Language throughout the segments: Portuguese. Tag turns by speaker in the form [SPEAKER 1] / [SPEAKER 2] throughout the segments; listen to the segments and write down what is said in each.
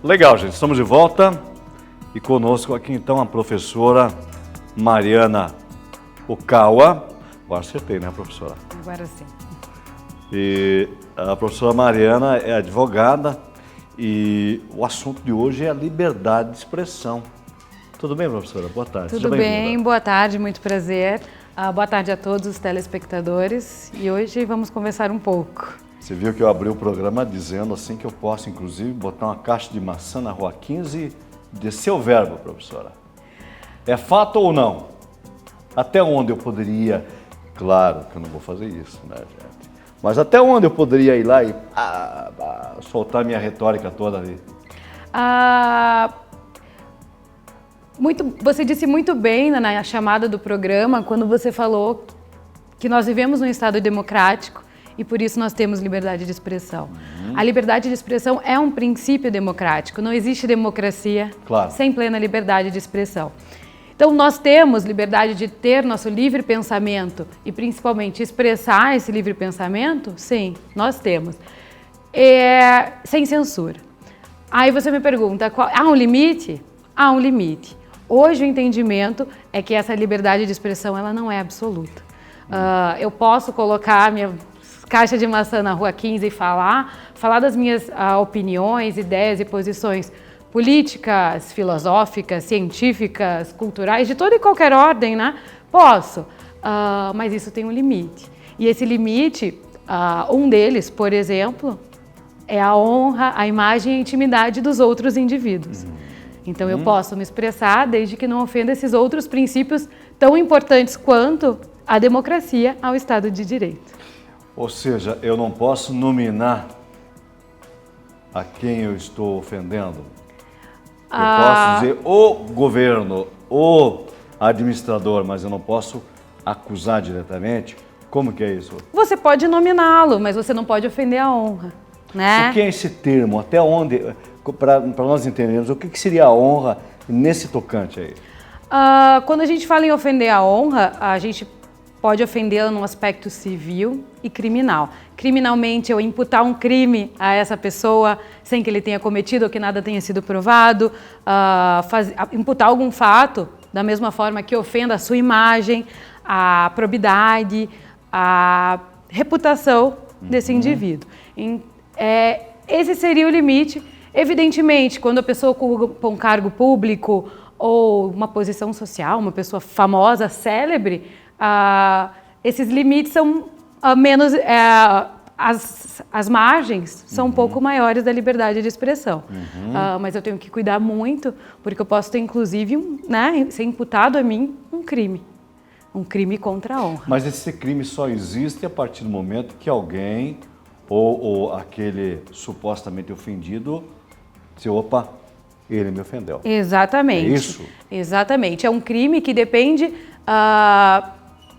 [SPEAKER 1] Legal, gente. Estamos de volta e conosco aqui então a professora Mariana Okawa. Agora acertei, né, professora?
[SPEAKER 2] Agora sim.
[SPEAKER 1] E a professora Mariana é advogada e o assunto de hoje é a liberdade de expressão. Tudo bem, professora? Boa tarde.
[SPEAKER 2] Tudo bem, boa tarde, muito prazer. Boa tarde a todos os telespectadores e hoje vamos conversar um pouco.
[SPEAKER 1] Você viu que eu abri o programa dizendo assim que eu posso, inclusive, botar uma caixa de maçã na Rua 15 e descer o verbo, professora. É fato ou não? Até onde eu poderia... Claro que eu não vou fazer isso, né, gente? Mas até onde eu poderia ir lá e soltar minha retórica toda ali?
[SPEAKER 2] Você disse muito bem na chamada do programa, quando você falou que nós vivemos num Estado democrático e por isso nós temos liberdade de expressão. A liberdade de expressão é um princípio democrático, não existe democracia sem plena liberdade de expressão. Então nós temos liberdade de ter nosso livre pensamento e principalmente expressar esse livre pensamento? Sim, nós temos. Sem censura. Aí você me pergunta, há um limite? Há um limite. Hoje o entendimento é que essa liberdade de expressão ela não é absoluta. Eu posso colocar minha caixa de maçã na Rua 15 e falar das minhas opiniões, ideias e posições políticas, filosóficas, científicas, culturais, de toda e qualquer ordem, né? Posso, mas isso tem um limite. E esse limite, um deles, por exemplo, é a honra, a imagem e a intimidade dos outros indivíduos. Então eu posso me expressar desde que não ofenda esses outros princípios tão importantes quanto a democracia ao Estado de Direito.
[SPEAKER 1] Ou seja, eu não posso nominar a quem eu estou ofendendo? Eu posso dizer o governo, o administrador, mas eu não posso acusar diretamente? Como que é isso?
[SPEAKER 2] Você pode nominá-lo, mas você não pode ofender a honra, né?
[SPEAKER 1] O que é esse termo? Até onde... Para nós entendermos, o que seria a honra nesse tocante aí?
[SPEAKER 2] Quando a gente fala em ofender a honra, a gente pode ofendê-la num aspecto civil e criminal. Criminalmente, eu imputar um crime a essa pessoa sem que ele tenha cometido ou que nada tenha sido provado, imputar algum fato da mesma forma que ofenda a sua imagem, a probidade, a reputação desse indivíduo. Esse seria o limite. Evidentemente, quando a pessoa ocupa um cargo público ou uma posição social, uma pessoa famosa, célebre, esses limites são menos... as margens são um pouco maiores da liberdade de expressão. Mas eu tenho que cuidar muito, porque eu posso ter, inclusive, ser imputado a mim um crime contra a honra.
[SPEAKER 1] Mas esse crime só existe a partir do momento que alguém ou aquele supostamente ofendido... opa, ele me ofendeu.
[SPEAKER 2] Exatamente.
[SPEAKER 1] É isso?
[SPEAKER 2] Exatamente. É um crime que depende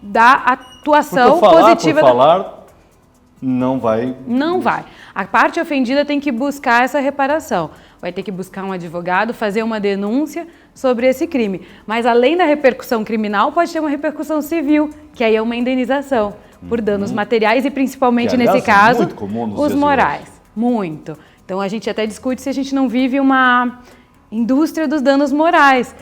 [SPEAKER 2] da atuação positiva.
[SPEAKER 1] Por falar, não vai...
[SPEAKER 2] Não vai. A parte ofendida tem que buscar essa reparação. Vai ter que buscar um advogado, fazer uma denúncia sobre esse crime. Mas além da repercussão criminal, pode ter uma repercussão civil, que aí é uma indenização por danos materiais e principalmente,
[SPEAKER 1] que, aliás,
[SPEAKER 2] nesse caso,
[SPEAKER 1] muito comum nos
[SPEAKER 2] os
[SPEAKER 1] dias
[SPEAKER 2] morais.
[SPEAKER 1] de hoje.
[SPEAKER 2] Muito. Então a gente até discute se a gente não vive uma indústria dos danos morais.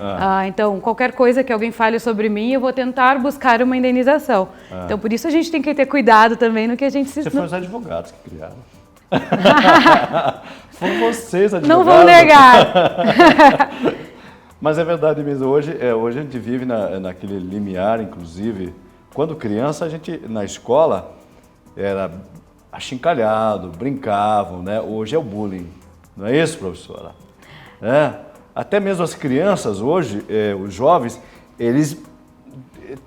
[SPEAKER 2] Então qualquer coisa que alguém fale sobre mim, eu vou tentar buscar uma indenização. Então por isso a gente tem que ter cuidado também no que a gente se...
[SPEAKER 1] Você foi os advogados que criaram. Foram vocês, advogados.
[SPEAKER 2] Não vão negar.
[SPEAKER 1] Mas é verdade mesmo. Hoje a gente vive naquele limiar, inclusive. Quando criança, a gente na escola era... achincalhado, brincavam, né? Hoje é o bullying, não é isso, professora? Até mesmo as crianças hoje, os jovens, eles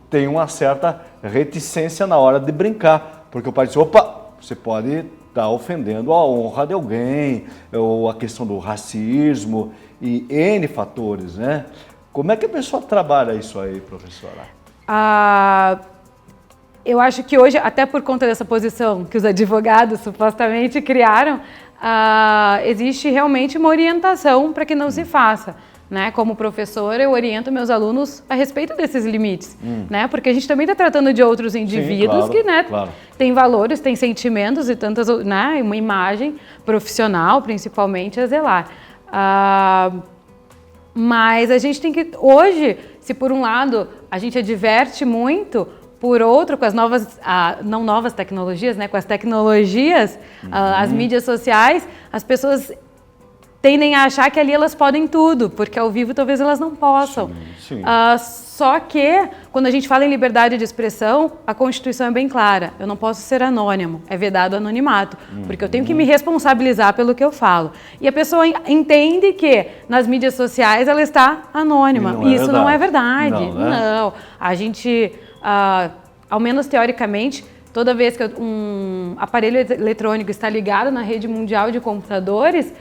[SPEAKER 1] têm uma certa reticência na hora de brincar, porque o pai diz, opa, você pode estar ofendendo a honra de alguém, ou a questão do racismo e N fatores, né? Como é que a pessoa trabalha isso aí, professora?
[SPEAKER 2] Eu acho que hoje, até por conta dessa posição que os advogados supostamente criaram, existe realmente uma orientação para que não se faça. Né? Como professora, eu oriento meus alunos a respeito desses limites, né? Porque a gente também está tratando de outros indivíduos. Sim, claro, que, né, têm valores, têm sentimentos e tantas, né, uma imagem profissional, principalmente, a zelar. Mas a gente tem que, hoje, se por um lado a gente adverte muito, por outro, com as novas, não novas tecnologias, né, com as tecnologias, as mídias sociais, as pessoas tendem a achar que ali elas podem tudo, porque ao vivo talvez elas não possam.
[SPEAKER 1] Sim.
[SPEAKER 2] Só que, quando a gente fala em liberdade de expressão, a Constituição é bem clara. Eu não posso ser anônimo, é vedado o anonimato, porque eu tenho que me responsabilizar pelo que eu falo. E a pessoa entende que nas mídias sociais ela está anônima. E isso não é verdade.
[SPEAKER 1] Não, né?
[SPEAKER 2] Não. A gente, ao menos teoricamente, toda vez que um aparelho eletrônico está ligado na rede mundial de computadores,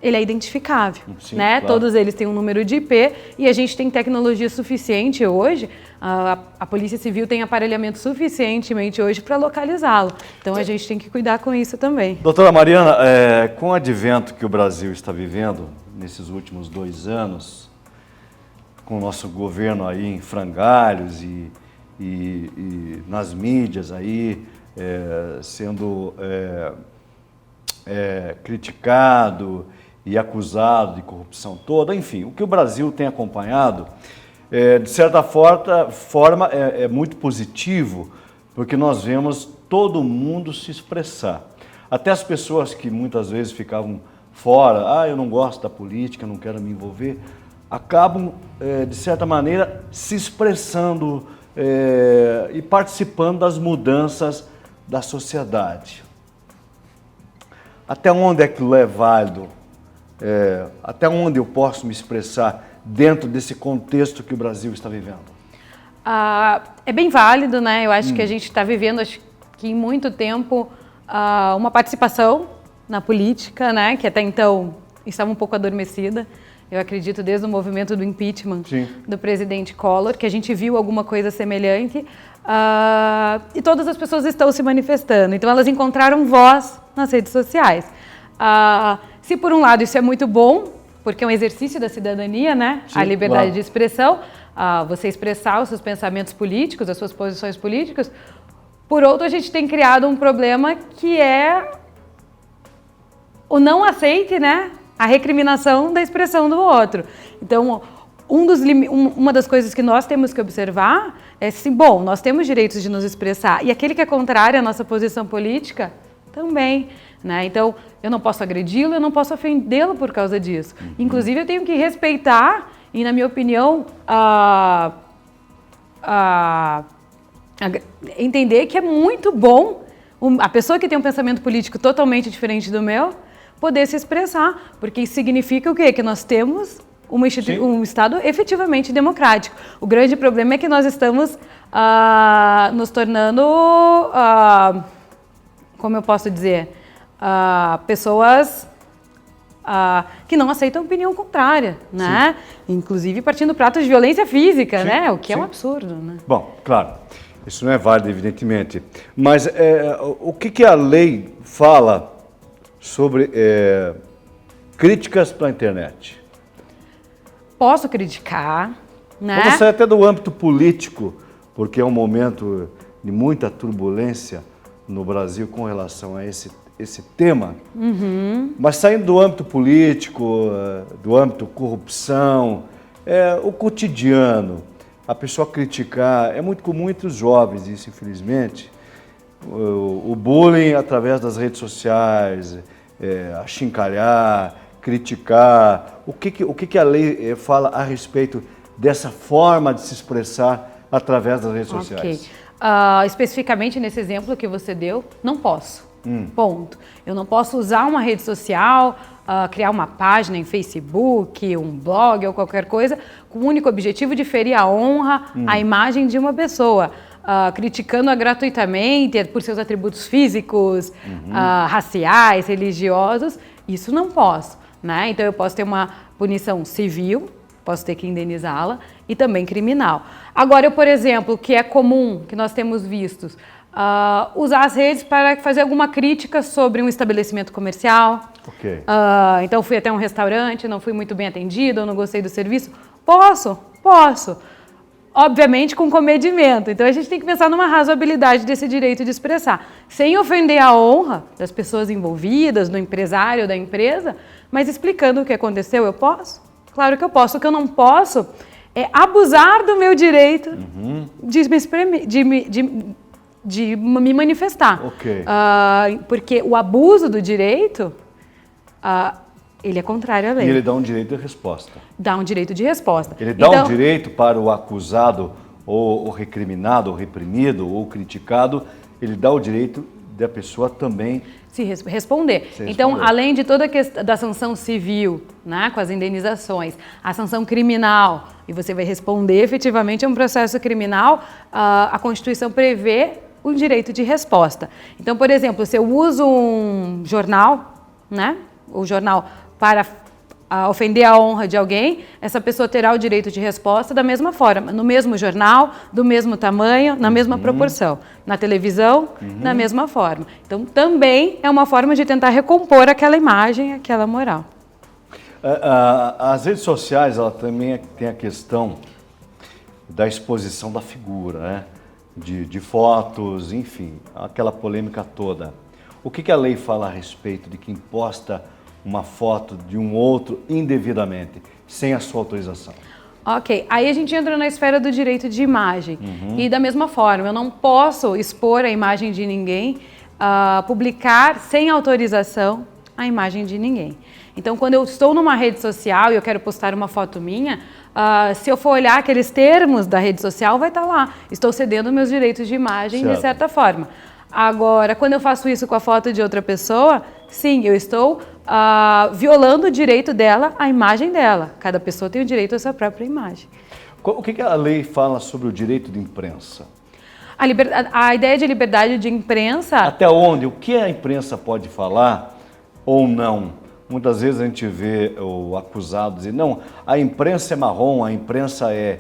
[SPEAKER 2] ele é identificável,
[SPEAKER 1] sim,
[SPEAKER 2] né?
[SPEAKER 1] Claro.
[SPEAKER 2] Todos eles têm um número de IP e a gente tem tecnologia suficiente hoje, a Polícia Civil tem aparelhamento suficientemente hoje para localizá-lo. Então a gente tem que cuidar com isso também.
[SPEAKER 1] Doutora Mariana, com o advento que o Brasil está vivendo nesses últimos 2 anos, com o nosso governo aí em frangalhos e nas mídias aí sendo criticado e acusado de corrupção toda, enfim, o que o Brasil tem acompanhado, de certa forma, é muito positivo, porque nós vemos todo mundo se expressar. Até as pessoas que muitas vezes ficavam fora, eu não gosto da política, não quero me envolver, acabam, de certa maneira, se expressando e participando das mudanças da sociedade. Até onde aquilo é válido? Até onde eu posso me expressar dentro desse contexto que o Brasil está vivendo?
[SPEAKER 2] É bem válido, né? Eu acho que a gente está vivendo, acho que em muito tempo, uma participação na política, né? Que até então estava um pouco adormecida. Eu acredito desde o movimento do impeachment do presidente Collor, que a gente viu alguma coisa semelhante. E todas as pessoas estão se manifestando. Então elas encontraram voz nas redes sociais. Se por um lado isso é muito bom, porque é um exercício da cidadania, né?
[SPEAKER 1] Sim,
[SPEAKER 2] a liberdade
[SPEAKER 1] claro.
[SPEAKER 2] de expressão, você expressar os seus pensamentos políticos, as suas posições políticas. Por outro, a gente tem criado um problema que é o não aceite, né? A recriminação da expressão do outro. Então, uma das coisas que nós temos que observar é assim, bom, nós temos direitos de nos expressar, e aquele que é contrário à nossa posição política, também. Né? Então, eu não posso agredi-lo, eu não posso ofendê-lo por causa disso. Inclusive, eu tenho que respeitar e, na minha opinião, entender que é muito bom a pessoa que tem um pensamento político totalmente diferente do meu poder se expressar, porque isso significa o quê? Que nós temos um Estado efetivamente democrático. O grande problema é que nós estamos nos tornando, como eu posso dizer, pessoas que não aceitam opinião contrária, né? Inclusive partindo pratos de violência física, né? O que é um absurdo, né?
[SPEAKER 1] Bom, claro, isso não é válido, evidentemente. Mas o que a lei fala sobre críticas para a internet?
[SPEAKER 2] Posso criticar, né?
[SPEAKER 1] Vamos sair até do âmbito político, porque é um momento de muita turbulência no Brasil com relação a esse tema. Mas saindo do âmbito político, do âmbito corrupção, o cotidiano, a pessoa criticar, é muito comum entre os jovens isso, infelizmente, o bullying através das redes sociais, achincalhar, criticar. O que a lei fala a respeito dessa forma de se expressar através das redes sociais?
[SPEAKER 2] Especificamente nesse exemplo que você deu, não posso. Ponto. Eu não posso usar uma rede social, criar uma página em Facebook, um blog ou qualquer coisa, com o único objetivo de ferir a honra, a imagem de uma pessoa, criticando-a gratuitamente por seus atributos físicos, raciais, religiosos. Isso não posso, né? Então eu posso ter uma punição civil, posso ter que indenizá-la, e também criminal. Agora, por exemplo, o que é comum, que nós temos visto, usar as redes para fazer alguma crítica sobre um estabelecimento comercial. Então, fui até um restaurante, não fui muito bem atendido, eu não gostei do serviço. Posso. obviamente com comedimento. Então a gente tem que pensar numa razoabilidade desse direito de expressar, sem ofender a honra das pessoas envolvidas, do empresário, da empresa, mas explicando o que aconteceu. Eu posso? Claro que eu posso. O que eu não posso é abusar do meu direito de me manifestar.
[SPEAKER 1] Ok.
[SPEAKER 2] Porque o abuso do direito, ele é contrário à lei.
[SPEAKER 1] E ele dá um direito de resposta.
[SPEAKER 2] Dá um direito de resposta.
[SPEAKER 1] Ele dá um direito para o acusado, ou recriminado, ou reprimido, ou criticado, ele dá o direito da pessoa também
[SPEAKER 2] se responder. Então, além de toda a questão da sanção civil, né, com as indenizações, a sanção criminal, e você vai responder efetivamente a um processo criminal, a Constituição prevê o direito de resposta. Então, por exemplo, se eu uso um jornal, né, o jornal para ofender a honra de alguém, essa pessoa terá o direito de resposta da mesma forma, no mesmo jornal, do mesmo tamanho, na mesma proporção. Na televisão, da mesma forma. Então, também é uma forma de tentar recompor aquela imagem, aquela moral.
[SPEAKER 1] As redes sociais, ela também tem a questão da exposição da figura, né? De fotos, enfim, aquela polêmica toda. O que a lei fala a respeito de quem posta uma foto de um outro indevidamente, sem a sua autorização?
[SPEAKER 2] Ok, aí a gente entra na esfera do direito de imagem. E da mesma forma, eu não posso expor a imagem de ninguém, publicar sem autorização a imagem de ninguém. Então, quando eu estou numa rede social e eu quero postar uma foto minha, se eu for olhar aqueles termos da rede social, vai estar lá. Estou cedendo meus direitos de imagem de certa forma. Agora, quando eu faço isso com a foto de outra pessoa, sim, eu estou violando o direito dela, a imagem dela. Cada pessoa tem o direito à sua própria imagem.
[SPEAKER 1] O que a lei fala sobre o direito de imprensa?
[SPEAKER 2] A ideia de liberdade de imprensa...
[SPEAKER 1] Até onde? O que a imprensa pode falar ou não? Muitas vezes a gente vê o acusado dizer, não, a imprensa é marrom, a imprensa é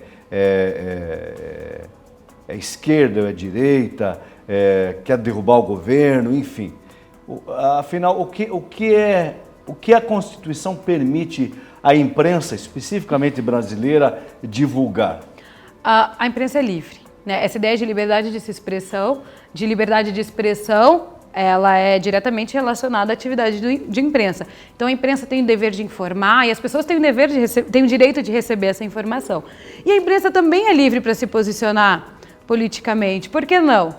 [SPEAKER 1] esquerda ou é direita, quer derrubar o governo, enfim. Afinal, o que a Constituição permite à imprensa, especificamente brasileira, divulgar?
[SPEAKER 2] A imprensa é livre, né? Essa ideia de liberdade de expressão, ela é diretamente relacionada à atividade de imprensa. Então, a imprensa tem o dever de informar e as pessoas têm o direito de receber essa informação. E a imprensa também é livre para se posicionar politicamente. Por que não?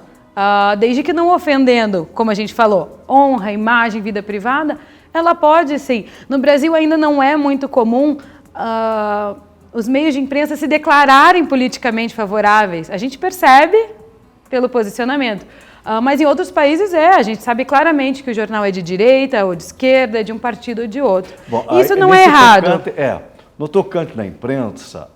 [SPEAKER 2] Desde que não ofendendo, como a gente falou, honra, imagem, vida privada, ela pode sim. No Brasil ainda não é muito comum os meios de imprensa se declararem politicamente favoráveis. A gente percebe pelo posicionamento. Mas em outros países a gente sabe claramente que o jornal é de direita ou de esquerda, de um partido ou de outro. Bom, isso não é errado.
[SPEAKER 1] No tocante da imprensa,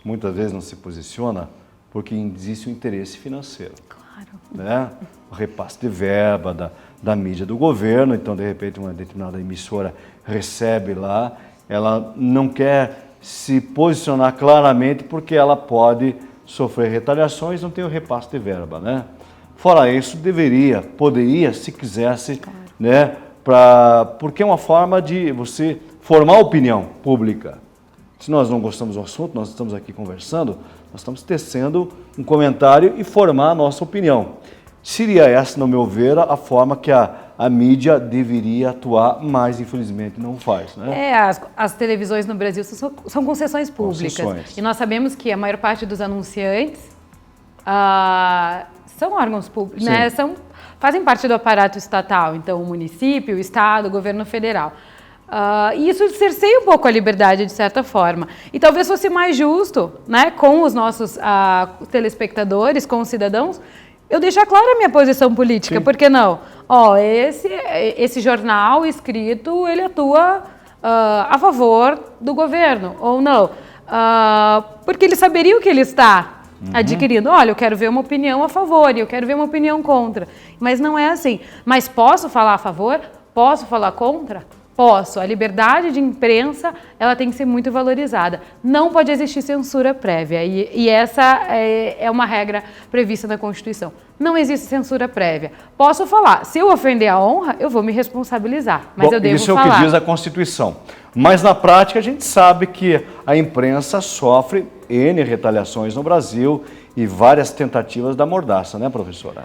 [SPEAKER 1] muitas vezes não se posiciona porque existe um interesse financeiro.
[SPEAKER 2] Claro.
[SPEAKER 1] Né? O repasse de verba da mídia do governo, então de repente uma determinada emissora recebe lá, ela não quer se posicionar claramente porque ela pode sofrer retaliações, não tem o repasse de verba, né? Fora isso, poderia, se quisesse, claro, né? Porque é uma forma de você formar opinião pública. Se nós não gostamos do assunto, nós estamos aqui conversando, nós estamos tecendo um comentário e formar a nossa opinião. Seria essa, no meu ver, a forma que a mídia deveria atuar, mas infelizmente não faz, né?
[SPEAKER 2] As televisões no Brasil são concessões públicas. E nós sabemos que a maior parte dos anunciantes são órgãos públicos, né? Fazem parte do aparato estatal, então o município, o estado, o governo federal. E isso cerceia um pouco a liberdade, de certa forma. E talvez fosse mais justo, né, com os nossos telespectadores, com os cidadãos, eu deixar clara a minha posição política. Sim. Por que não? Esse jornal escrito, ele atua a favor do governo, ou não. Porque ele saberia o que ele está adquirindo. Olha, eu quero ver uma opinião a favor e eu quero ver uma opinião contra. Mas não é assim. Mas posso falar a favor? Posso falar contra? Posso. A liberdade de imprensa, ela tem que ser muito valorizada. Não pode existir censura prévia. E essa é uma regra prevista na Constituição. Não existe censura prévia. Posso falar. Se eu ofender a honra, eu vou me responsabilizar. Mas eu devo
[SPEAKER 1] isso
[SPEAKER 2] falar.
[SPEAKER 1] Isso é o que diz a Constituição. Mas na prática a gente sabe que a imprensa sofre N retaliações no Brasil e várias tentativas da mordaça, né, professora?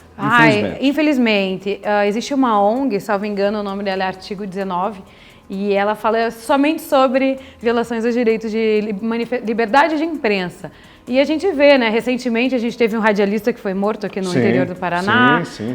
[SPEAKER 2] Infelizmente. Existe uma ONG, salvo engano, o nome dela é Artigo 19, e ela fala somente sobre violações dos direitos de liberdade de imprensa. E a gente vê, né, recentemente a gente teve um radialista que foi morto aqui no interior do Paraná.
[SPEAKER 1] Sim.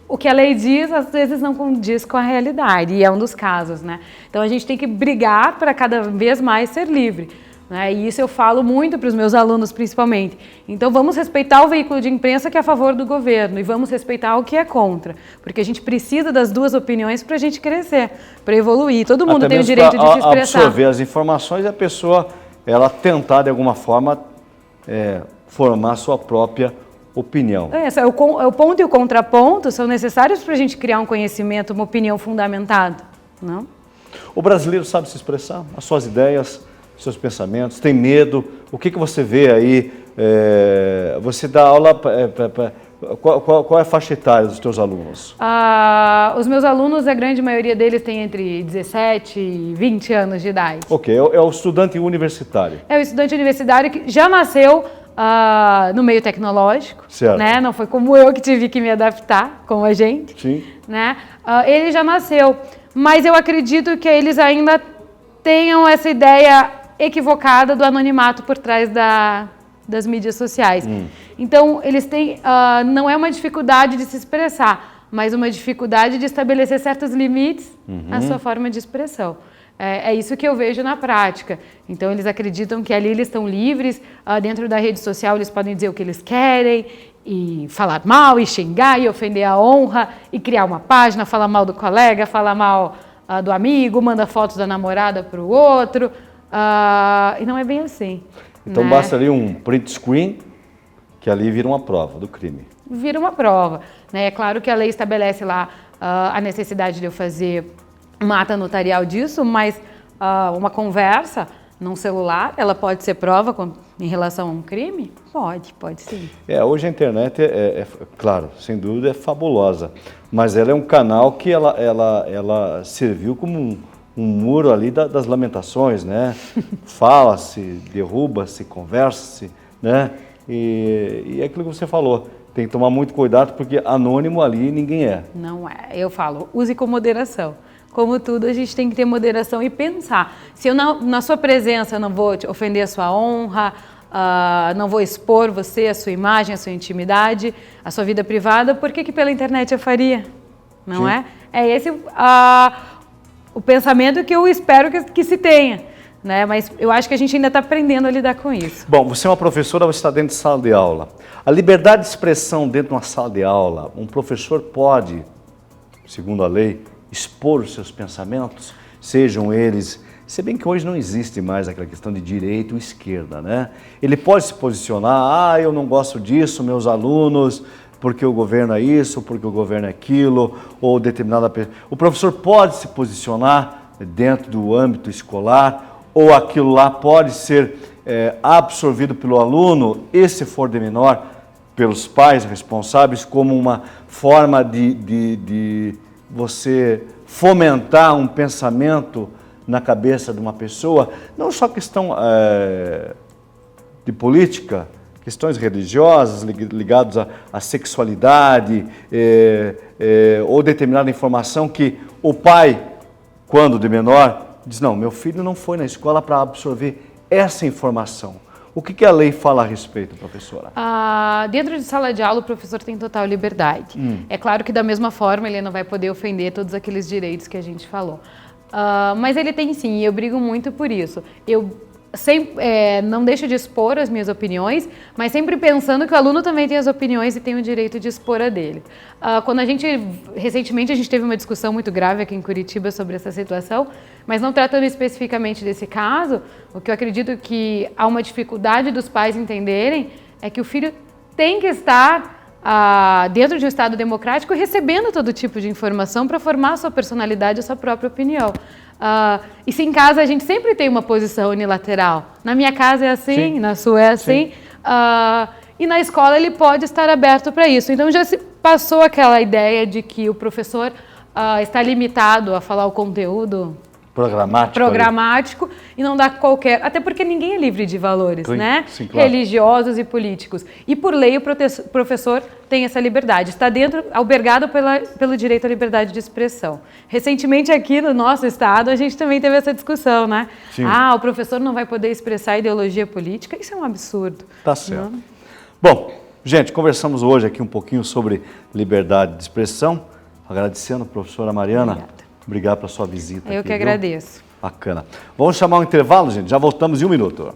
[SPEAKER 2] O que a lei diz, às vezes não condiz com a realidade, e é um dos casos, né? Então a gente tem que brigar para cada vez mais ser livre. Né? E isso eu falo muito para os meus alunos, principalmente. Então vamos respeitar o veículo de imprensa que é a favor do governo e vamos respeitar o que é contra, porque a gente precisa das duas opiniões para a gente crescer, para evoluir. Todo mundo tem o direito de se expressar.
[SPEAKER 1] Absorver as informações e a pessoa, ela tentar de alguma forma formar sua própria opinião.
[SPEAKER 2] O ponto e o contraponto são necessários para a gente criar um conhecimento, uma opinião fundamentada, não?
[SPEAKER 1] O brasileiro sabe se expressar, as suas ideias, seus pensamentos, tem medo. O que você vê aí? Você dá aula, qual é a faixa etária dos teus alunos?
[SPEAKER 2] Os meus alunos, a grande maioria deles tem entre 17 e 20 anos de idade.
[SPEAKER 1] Ok, é o estudante universitário.
[SPEAKER 2] É o estudante universitário que já nasceu no meio tecnológico,
[SPEAKER 1] certo.
[SPEAKER 2] Né? Não foi como eu que tive que me adaptar, como a gente.
[SPEAKER 1] Sim.
[SPEAKER 2] Né? Ele já nasceu, mas eu acredito que eles ainda tenham essa ideia equivocada do anonimato por trás das mídias sociais. Então, eles têm, não é uma dificuldade de se expressar, mas uma dificuldade de estabelecer certos limites à sua forma de expressão. É isso que eu vejo na prática. Então, eles acreditam que ali eles estão livres, dentro da rede social eles podem dizer o que eles querem, e falar mal, e xingar, e ofender a honra, e criar uma página, falar mal do colega, falar mal do amigo, manda fotos da namorada para o outro, e não é bem assim.
[SPEAKER 1] Então,
[SPEAKER 2] né?
[SPEAKER 1] Basta ali um print screen, que ali vira uma prova do crime.
[SPEAKER 2] Vira uma prova. Né? É claro que a lei estabelece lá a necessidade de eu fazer uma ata notarial disso, mas uma conversa num celular, ela pode ser prova em relação a um crime? Pode sim.
[SPEAKER 1] Hoje a internet claro, sem dúvida é fabulosa, mas ela é um canal que ela serviu como um muro ali das lamentações, né? Fala-se, derruba-se, conversa-se, né? E é aquilo que você falou, tem que tomar muito cuidado porque anônimo ali ninguém é.
[SPEAKER 2] Não é, eu falo, use com moderação. Como tudo, a gente tem que ter moderação e pensar. Se eu, na sua presença, não vou te ofender a sua honra, não vou expor você, a sua imagem, a sua intimidade, a sua vida privada, por que pela internet eu faria? Não
[SPEAKER 1] Sim.
[SPEAKER 2] é? É esse o pensamento que eu espero que se tenha. Né? Mas eu acho que a gente ainda está aprendendo a lidar com isso.
[SPEAKER 1] Bom, você é uma professora, você está dentro de sala de aula. A liberdade de expressão dentro de uma sala de aula, um professor pode, segundo a lei, expor os seus pensamentos, sejam eles, se bem que hoje não existe mais aquela questão de direita ou esquerda, né? Ele pode se posicionar, eu não gosto disso, meus alunos, porque o governo é isso, porque o governo é aquilo, ou determinada pessoa. O professor pode se posicionar dentro do âmbito escolar, ou aquilo lá pode ser absorvido pelo aluno, e se for de menor, pelos pais responsáveis, como uma forma de você fomentar um pensamento na cabeça de uma pessoa, não só questão de política, questões religiosas ligadas à sexualidade ou determinada informação que o pai, quando de menor, diz, não, meu filho não foi na escola para absorver essa informação. O que a lei fala a respeito, professora?
[SPEAKER 2] Dentro de sala de aula, o professor tem total liberdade. É claro que, da mesma forma, ele não vai poder ofender todos aqueles direitos que a gente falou. Mas ele tem sim, e eu brigo muito por isso. Eu não deixo de expor as minhas opiniões, mas sempre pensando que o aluno também tem as opiniões e tem o direito de expor a dele. Recentemente a gente teve uma discussão muito grave aqui em Curitiba sobre essa situação, mas não tratando especificamente desse caso, o que eu acredito que há uma dificuldade dos pais entenderem é que o filho tem que estar dentro de um Estado democrático, recebendo todo tipo de informação para formar a sua personalidade, a sua própria opinião. E se em casa a gente sempre tem uma posição unilateral, na minha casa é assim,
[SPEAKER 1] Sim.
[SPEAKER 2] na sua é assim, e na escola ele pode estar aberto para isso. Então já se passou aquela ideia de que o professor está limitado a falar o conteúdo programático e não dá qualquer... Até porque ninguém é livre de valores, né?
[SPEAKER 1] Sim, claro.
[SPEAKER 2] Religiosos e políticos. E por lei o professor tem essa liberdade. Está albergado pelo direito à liberdade de expressão. Recentemente aqui no nosso estado a gente também teve essa discussão, né?
[SPEAKER 1] Sim.
[SPEAKER 2] O professor não vai poder expressar ideologia política. Isso é um absurdo.
[SPEAKER 1] Tá certo. Não? Bom, gente, conversamos hoje aqui um pouquinho sobre liberdade de expressão. Agradecendo a professora Mariana. Obrigado pela sua visita.
[SPEAKER 2] Eu que agradeço.
[SPEAKER 1] Bacana. Vamos chamar um intervalo, gente. Já voltamos em 1 minuto.